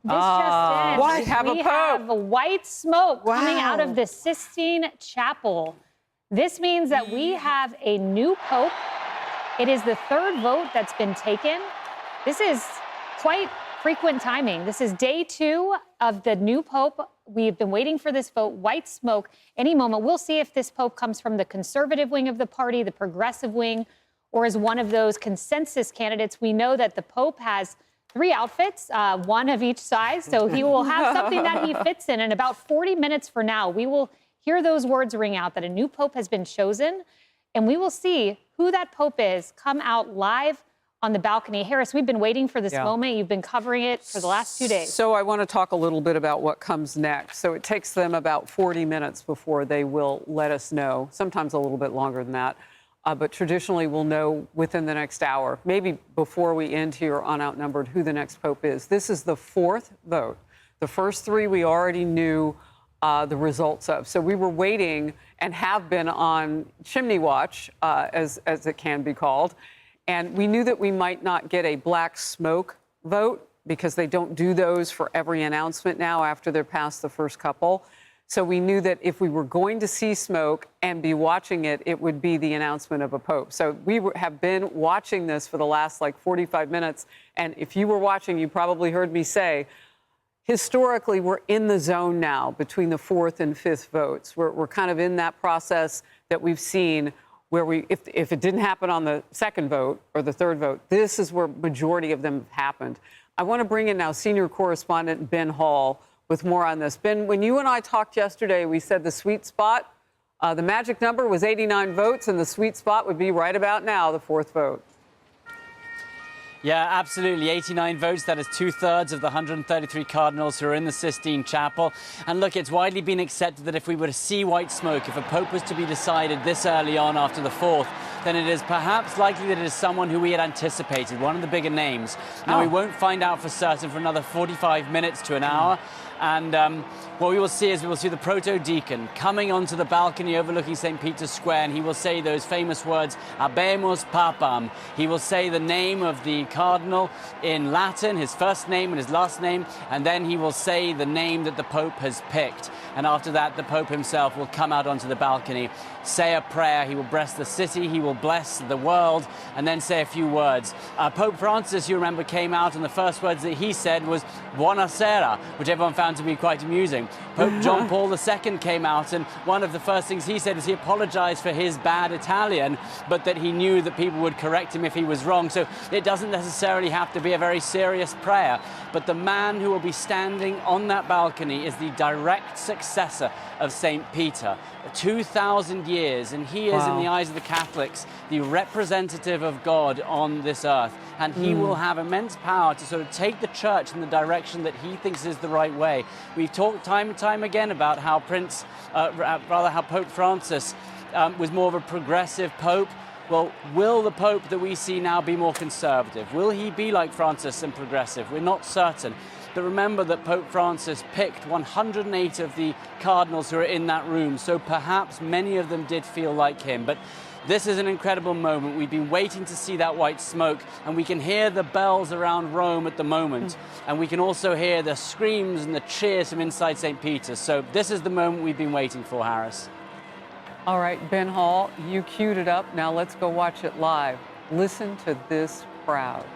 This just in. What? We have white smoke coming out of the Sistine Chapel. This means that we have a new pope. It is the third vote that's been taken. This is quite frequent timing. This is day 2 of the new pope. We've been waiting for this vote, white smoke. Any moment, we'll see if this pope comes from the conservative wing of the party, the progressive wing, or is one of those consensus candidates. We know that the pope has 3 outfits, one of each size, so he will have something that he fits in. In about 40 minutes from now, we will hear those words ring out that a new pope has been chosen, and we will see who that pope is come out live on the balcony. Harris, we've been waiting for this moment. You've been covering it for the last 2 days. So I want to talk a little bit about what comes next. So it takes them about 40 minutes before they will let us know, sometimes a little bit longer than that. But traditionally, we'll know within the next hour, maybe before we end here on Outnumbered, who the next pope is. This is the 4th vote. The first 3 we already knew the results of. So we were waiting and have been on chimney watch, as it can be called. And we knew that we might not get a black smoke vote because they don't do those for every announcement now after they're past the first couple. So we knew that if we were going to see smoke and be watching it, it would be the announcement of a pope. So we have been watching this for the last 45 minutes. And if you were watching, you probably heard me say, historically, we're in the zone now between the 4th and 5th votes. We're kind of in that process that we've seen where if it didn't happen on the 2nd vote or the 3rd vote, this is where majority of them have happened. I want to bring in now senior correspondent Ben Hall with more on this. Ben, when you and I talked yesterday, we said the sweet spot, the magic number was 89 votes, and the sweet spot would be right about now, the 4th vote. Yeah, absolutely. 89 votes. That is 2/3 of the 133 cardinals who are in the Sistine Chapel. And look, it's widely been accepted that if we were to see white smoke, if a pope was to be decided this early on after the 4th, then it is perhaps likely that it is someone who we had anticipated, one of the bigger names. Now, we won't find out for certain for another 45 minutes to an hour. And what we will see is we will see the proto-deacon coming onto the balcony overlooking St. Peter's Square, and he will say those famous words, Habemus Papam. He will say the name of the cardinal in Latin, his first name and his last name, and then he will say the name that the Pope has picked. And after that, the Pope himself will come out onto the balcony, say a prayer, he will bless the city, he will bless the world, and then say a few words. Pope Francis, you remember, came out, and the first words that he said was Buonasera, which everyone found to be quite amusing. Pope John Paul II came out, and one of the first things he said is he apologized for his bad Italian, but that he knew that people would correct him if he was wrong. So it doesn't necessarily have to be a very serious prayer. But the man who will be standing on that balcony is the direct successor of St. Peter. 2,000 years, and he is, in the eyes of the Catholics, the representative of God on this earth. And he will have immense power to sort of take the church in the direction that he thinks is the right way. We've talked time and time again about how how Pope Francis was more of a progressive pope. Well, will the Pope that we see now be more conservative? Will he be like Francis and progressive? We're not certain. But remember that Pope Francis picked 108 of the cardinals who are in that room, so perhaps many of them did feel like him. But this is an incredible moment. We've been waiting to see that white smoke, and we can hear the bells around Rome at the moment. And we can also hear the screams and the cheers from inside St. Peter's. So this is the moment we've been waiting for, Harris. All right, Ben Hall, you queued it up. Now let's go watch it live. Listen to this crowd.